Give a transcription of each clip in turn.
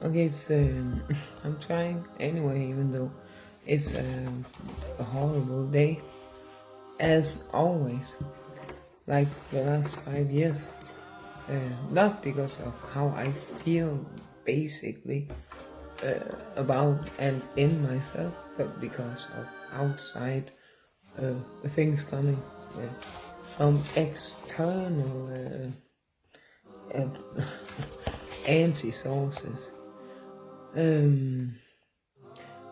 Okay, it's I'm trying anyway, even though it's a horrible day, as always, like the last 5 years. Not because of how I feel, basically, about and in myself, but because of outside things coming from external anti-sources.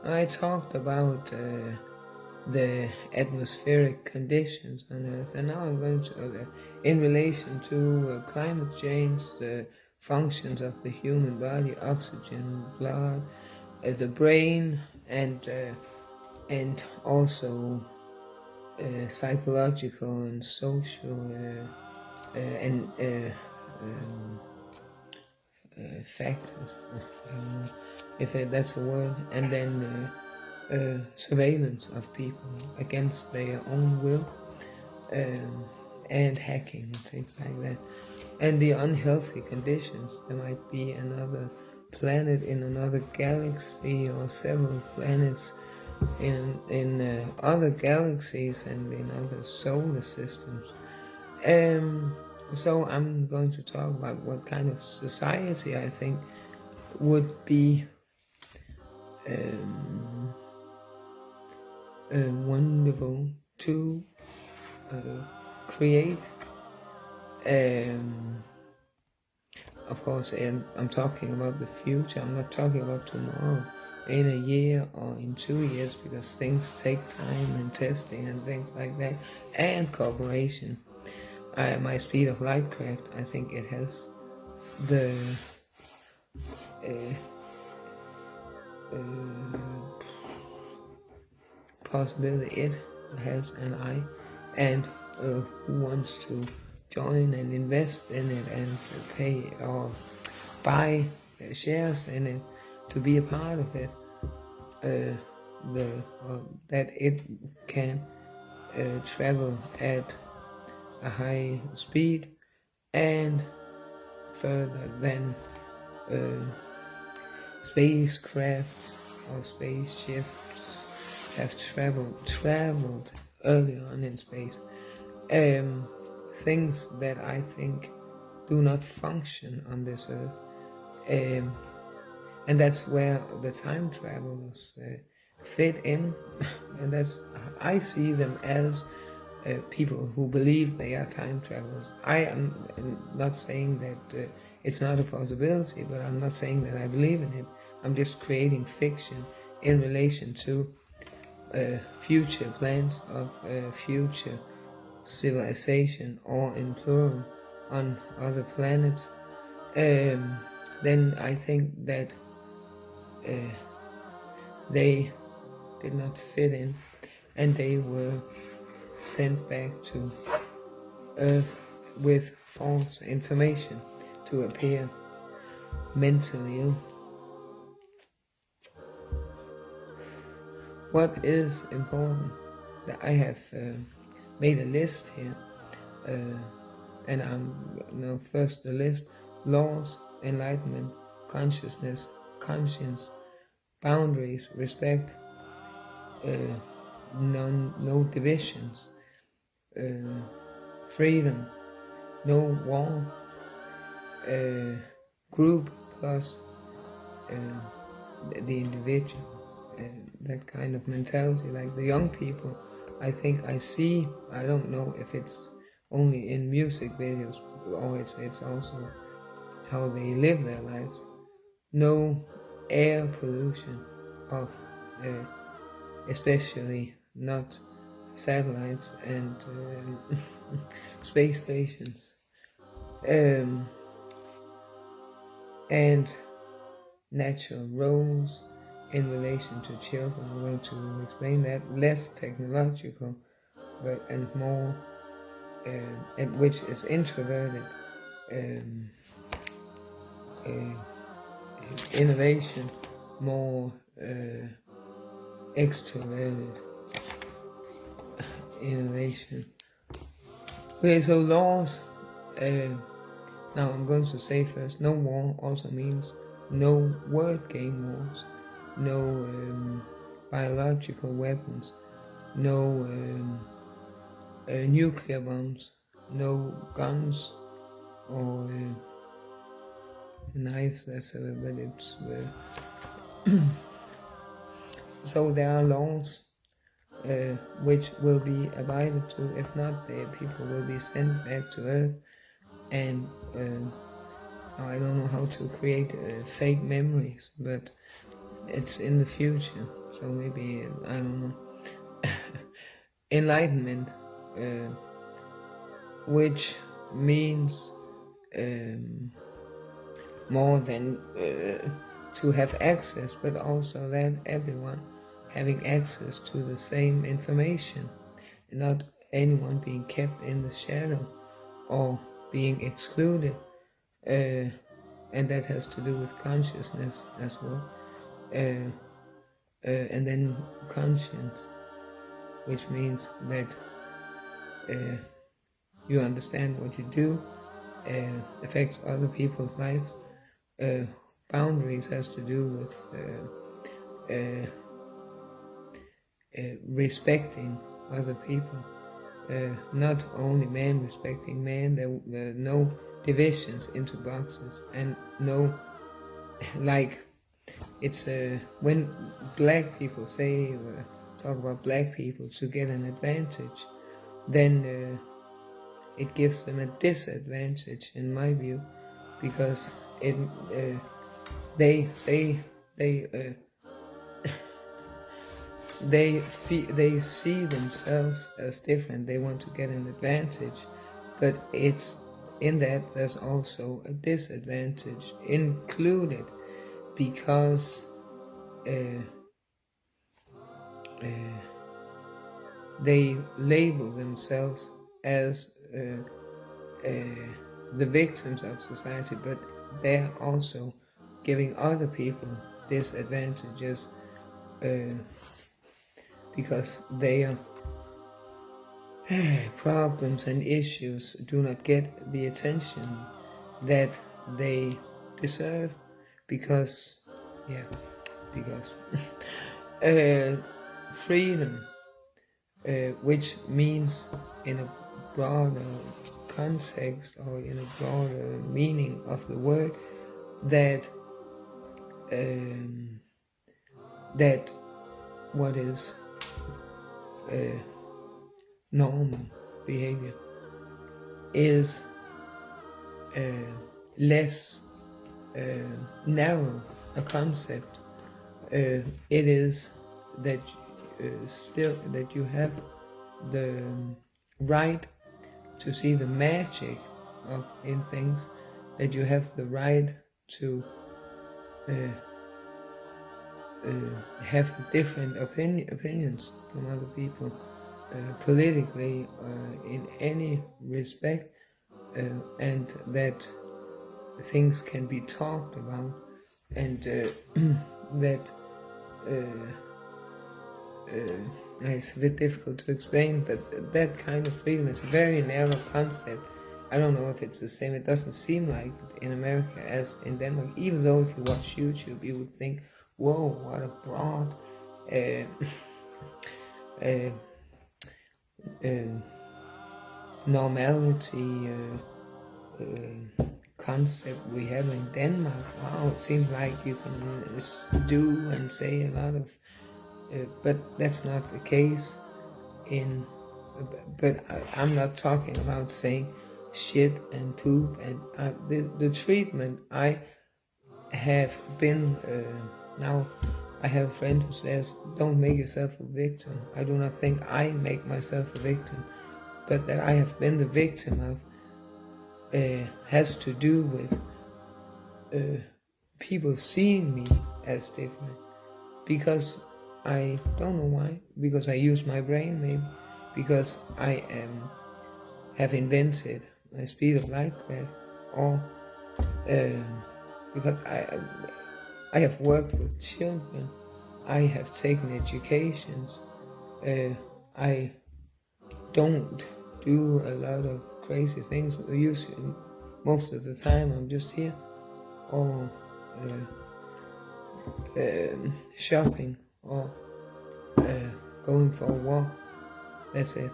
I talked about the atmospheric conditions on Earth, and now I'm going to, in relation to climate change, the functions of the human body, oxygen, blood, the brain, and also psychological and social and factors, if that's a word, and then surveillance of people against their own will, and hacking and things like that, and the unhealthy conditions. There might be another planet in another galaxy, or several planets in other galaxies and in other solar systems. So I'm going to talk about what kind of society I think would be wonderful to create. Of course, and I'm talking about the future. I'm not talking about tomorrow, in a year or in 2 years, because things take time and testing and things like that, and cooperation. My speed of light craft, I think it has the possibility. It has an eye, and who wants to join and invest in it and pay or buy shares in it to be a part of it, that it can travel at a high speed and further than spacecrafts or spaceships have traveled early on in space. Things that I think do not function on this earth, and that's where the time travelers fit in, and that's, I see them as people who believe they are time travelers. I am not saying that it's not a possibility, but I'm not saying that I believe in it. I'm just creating fiction in relation to future plans of future civilization, or in plural, on other planets. Then I think that they did not fit in, and they were sent back to Earth with false information to appear mentally ill. What is important? That I have made a list here, and I'm first the list: laws, enlightenment, consciousness, conscience, boundaries, respect, no divisions, freedom, no war, group plus the individual, that kind of mentality. Like the young people, I think I see, I don't know if it's only in music videos or it's also how they live their lives. No air pollution of especially not satellites and space stations, and natural roles in relation to children. I'm going to explain that. Less technological, but and more, and which is introverted, innovation, more extroverted innovation. Okay, so laws. Now I'm going to say first, no war also means no word game wars, no biological weapons, no nuclear bombs, no guns or knives, but it's so there are laws which will be abided to. If not, the people will be sent back to Earth, and I don't know how to create fake memories, but it's in the future, so maybe, I don't know. Enlightenment, which means more than to have access, but also that everyone having access to the same information, and not anyone being kept in the shadow or being excluded, and that has to do with consciousness as well, and then conscience, which means that you understand what you do affects other people's lives. Boundaries has to do with respecting other people, not only man respecting man. There are no divisions into boxes, and no, like, it's when black people say talk about black people to get an advantage, then it gives them a disadvantage, in my view, because they say they see themselves as different. They want to get an advantage, but it's in that there's also a disadvantage included, because they label themselves as the victims of society, but they're also giving other people disadvantages because their problems and issues do not get the attention that they deserve, because freedom, which means, in a broader context or in a broader meaning of the word, that that what is normal behavior is less narrow a concept. It is that still that you have the right to see the magic in things, that you have the right to have different opinions from other people, politically, in any respect, and that things can be talked about, and that it's a bit difficult to explain, but that kind of freedom is a very narrow concept. I don't know if it's the same. It doesn't seem like it in America as in Denmark, even though if you watch YouTube, you would think, whoa, what a broad normality concept we have in Denmark. Wow, it seems like you can do and say a lot of, but that's not the case but I'm not talking about saying shit and poop, and the treatment I have been, now I have a friend who says, don't make yourself a victim. I do not think I make myself a victim, but that I have been the victim of has to do with people seeing me as different, because I don't know why, because I use my brain, maybe because I have invented a speed of light craft, or because I have worked with children, I have taken educations, I don't do a lot of crazy things. Usually, most of the time, I'm just here, or shopping or going for a walk. That's it.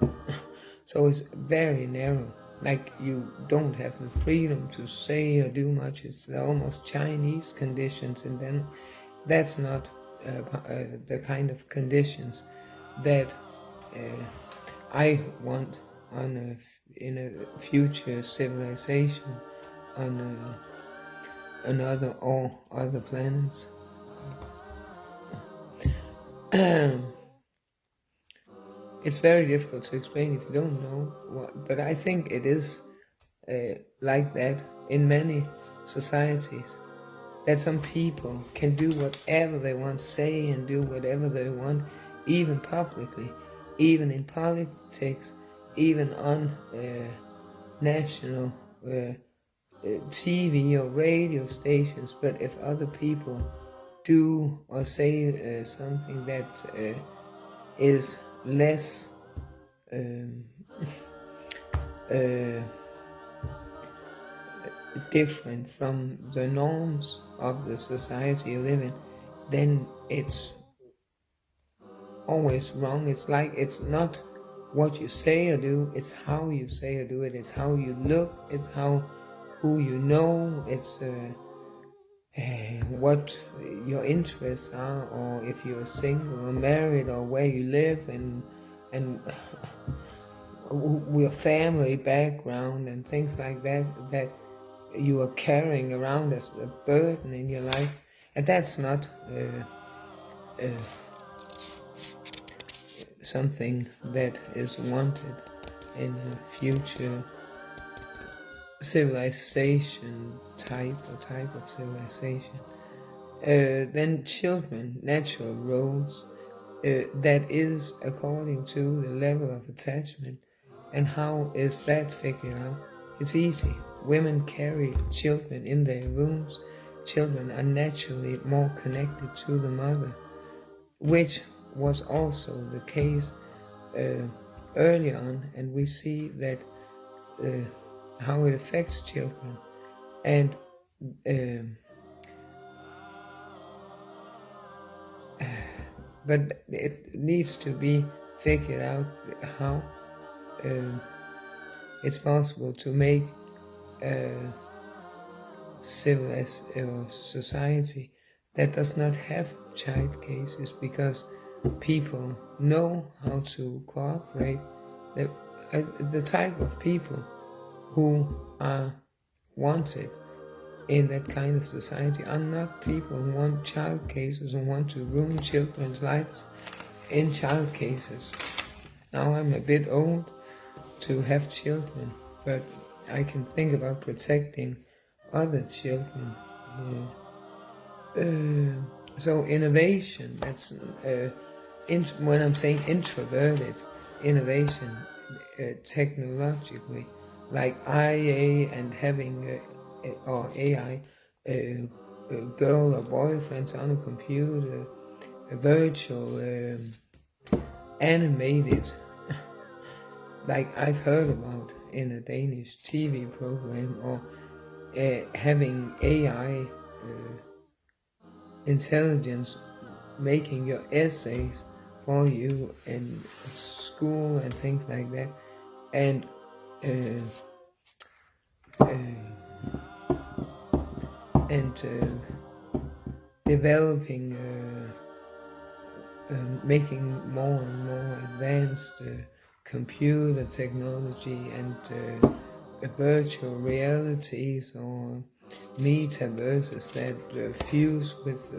So it's very narrow. Like you don't have the freedom to say or do much. It's almost Chinese conditions, and then that's not the kind of conditions that I want in a future civilization on another or other planets. It's very difficult to explain if you don't know what, but I think it is like that in many societies, that some people can do whatever they want, say and do whatever they want, even publicly, even in politics, even on national TV or radio stations. But if other people do or say something that is less different from the norms of the society you live in, then it's always wrong. It's like it's not what you say or do, it's how you say or do it, it's how you look, it's who you know, it's what your interests are, or if you're single or married, or where you live, and your family background and things like that you are carrying around as a burden in your life. And that's not something that is wanted in a future civilization type of civilization. Then children, natural roles, that is according to the level of attachment. And how is that figured out? It's easy. Women carry children in their wombs. Children are naturally more connected to the mother, which was also the case early on, and we see that how it affects children. And but it needs to be figured out how it's possible to make a civilized society that does not have child cases, because people know how to cooperate. The type of people who are wanted in that kind of society are not people who want child cases and want to ruin children's lives in child cases. Now I'm a bit old to have children, but I can think about protecting other children. So innovation, that's when I'm saying introverted innovation, technologically, like IA and having or AI, a girl or boyfriends on a computer, a virtual animated, like I've heard about in a Danish TV program, or having AI intelligence making your essays for you in school and things like that, and developing, making more and more advanced computer technology and virtual realities or metaverses that fuse with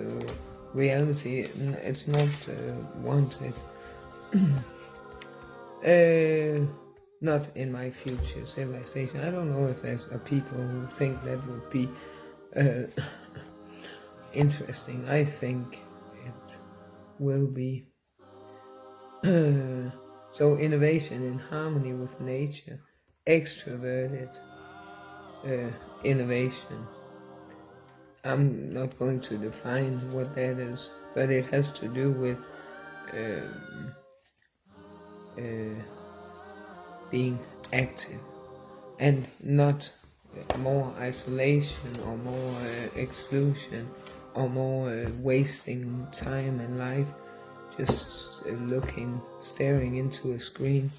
reality. It's not wanted. Not in my future civilization. I don't know if there's people who think that would be interesting. I think it will be. So innovation in harmony with nature, extroverted innovation. I'm not going to define what that is, but it has to do with being active and not more isolation or more exclusion or more wasting time in life just staring into a screen.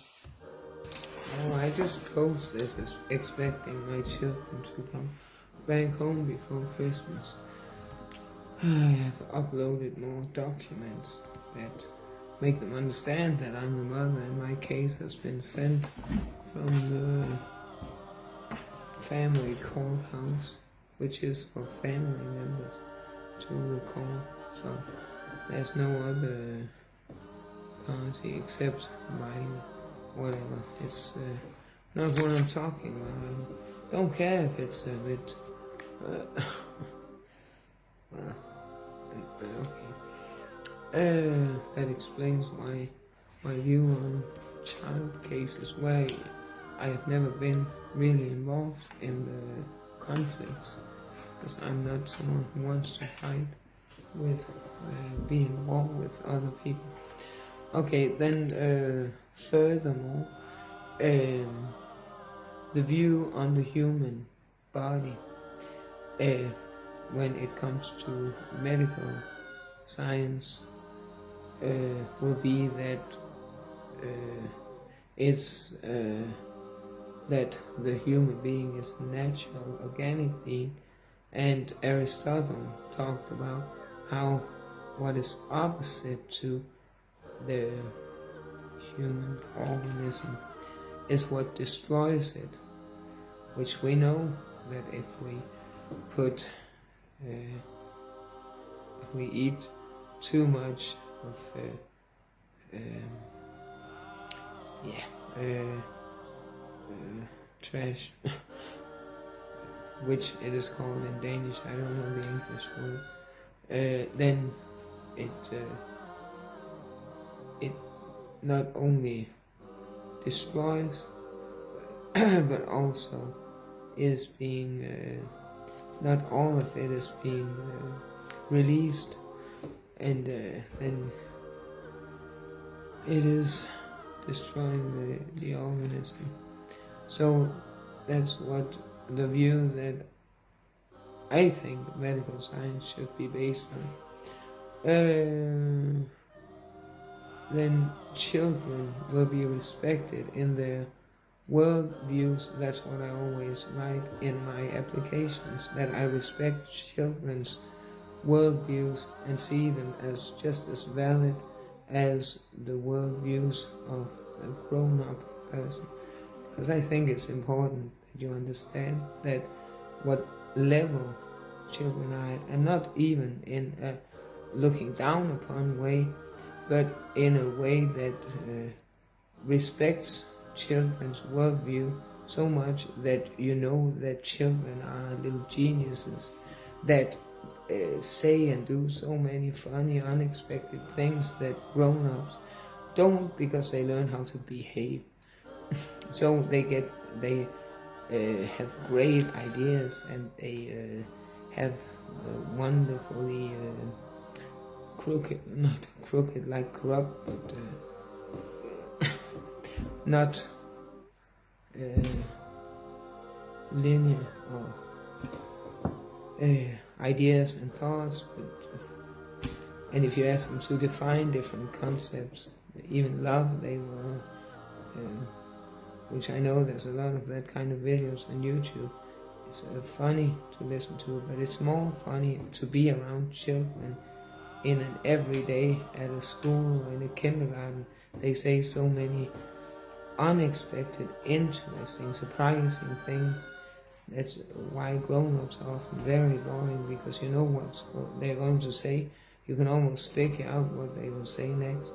Oh, I just post this expecting my children to come back home before Christmas. I have uploaded more documents that make them understand that I'm the mother, and my case has been sent from the family courthouse, which is for family members to record. So there's no other party except mine. Whatever. It's not what I'm talking about. I don't care if it's a bit. Well, okay. That explains why my view on child cases, where I have never been really involved in the conflicts, because I'm not someone who wants to fight with being involved with other people. Okay, then furthermore, the view on the human body when it comes to medical science will be that that the human being is a natural organic being, and Aristotle talked about how what is opposite to the human organism is what destroys it, which we know that if we eat too much of trash, which it is called in Danish, I don't know the English word, then it not only destroys but also is being not all of it is being released, and then it is destroying the organism. So that's what the view that I think medical science should be based on. Then children will be respected in their world views. That's what I always write in my applications, that I respect children's world views and see them as just as valid as the world views of a grown-up person. Because I think it's important that you understand that what level children are at, and not even in a looking down upon way, but in a way that respects children's worldview so much that you know that children are little geniuses that say and do so many funny, unexpected things that grown-ups don't, because they learn how to behave. So they have great ideas, and they have wonderfully not crooked like corrupt, but not linear or ideas and thoughts. But, and if you ask them to define different concepts, even love, they will, which I know there's a lot of that kind of videos on YouTube. It's funny to listen to, but it's more funny to be around children in an everyday, at a school or in a kindergarten. They say so many unexpected, interesting, surprising things. That's why grown-ups are often very boring, because you know what they're going to say. You can almost figure out what they will say next.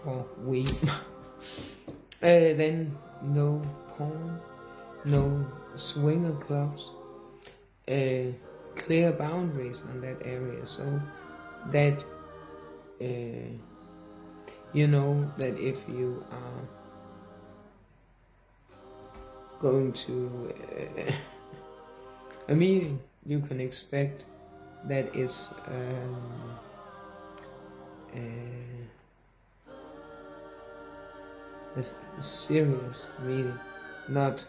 Or we. Then no porn, no swinger clubs, clear boundaries on that area, so that you know that if you are going to a meeting, you can expect that it's a serious meeting, not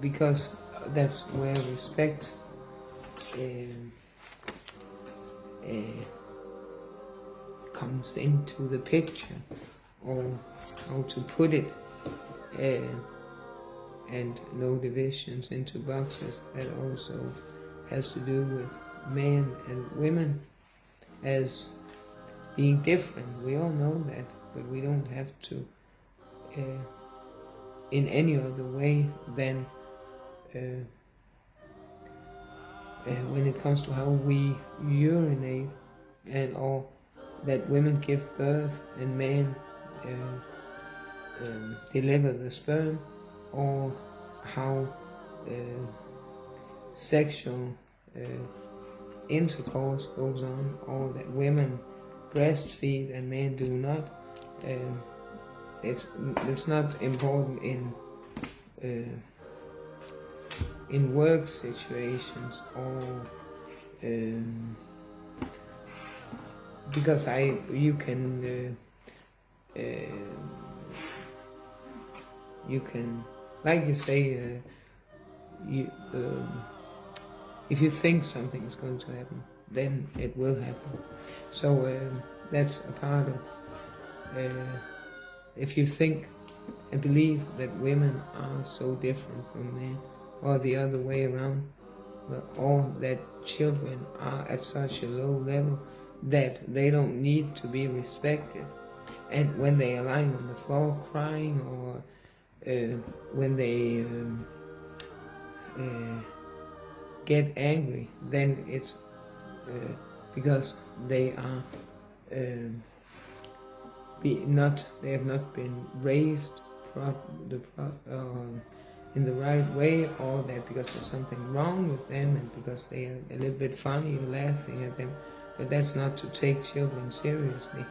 because that's where respect comes into the picture, or how to put it, and no divisions into boxes. That also has to do with men and women as being different. We all know that, but we don't have to in any other way than when it comes to how we urinate, and or that women give birth and men deliver the sperm, or how sexual intercourse goes on, or that women breastfeed and men do not. It's not important in work situations, or because you can like you say, if you think something is going to happen, then it will happen. So that's a part of if you think and believe that women are so different from men, or the other way around, or that children are at such a low level that they don't need to be respected, and when they are lying on the floor crying, or when they get angry, then it's because they are they have not been raised in the right way, or that because there's something wrong with them, and because they are a little bit funny, you're laughing at them. But that's not to take children seriously.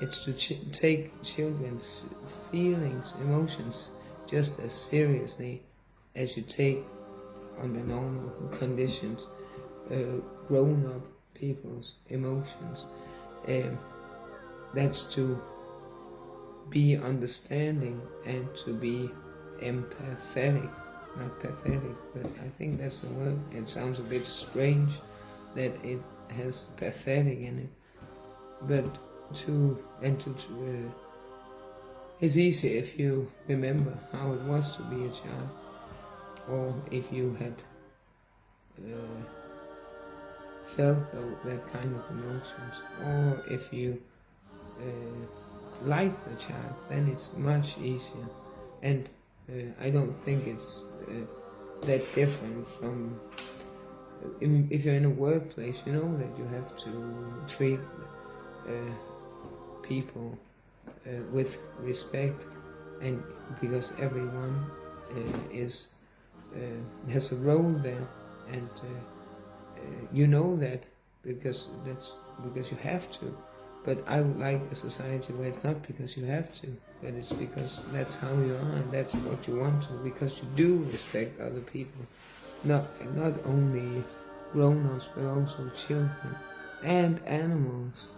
It's to take children's feelings, emotions, just as seriously as you take, under normal conditions, grown-up people's emotions. That's to be understanding and to be empathetic, not pathetic, but I think that's the word. It sounds a bit strange that it has pathetic in it, but it's easy if you remember how it was to be a child, or if you had felt that kind of emotions, or if you liked a child, then it's much easier. And I don't think it's that different from if you're in a workplace. You know that you have to treat people with respect, and because everyone has a role there, and you know that because you have to. But I would like a society where it's not because you have to, but it's because that's how you are and that's what you want to, because you do respect other people, not only grown-ups but also children and animals.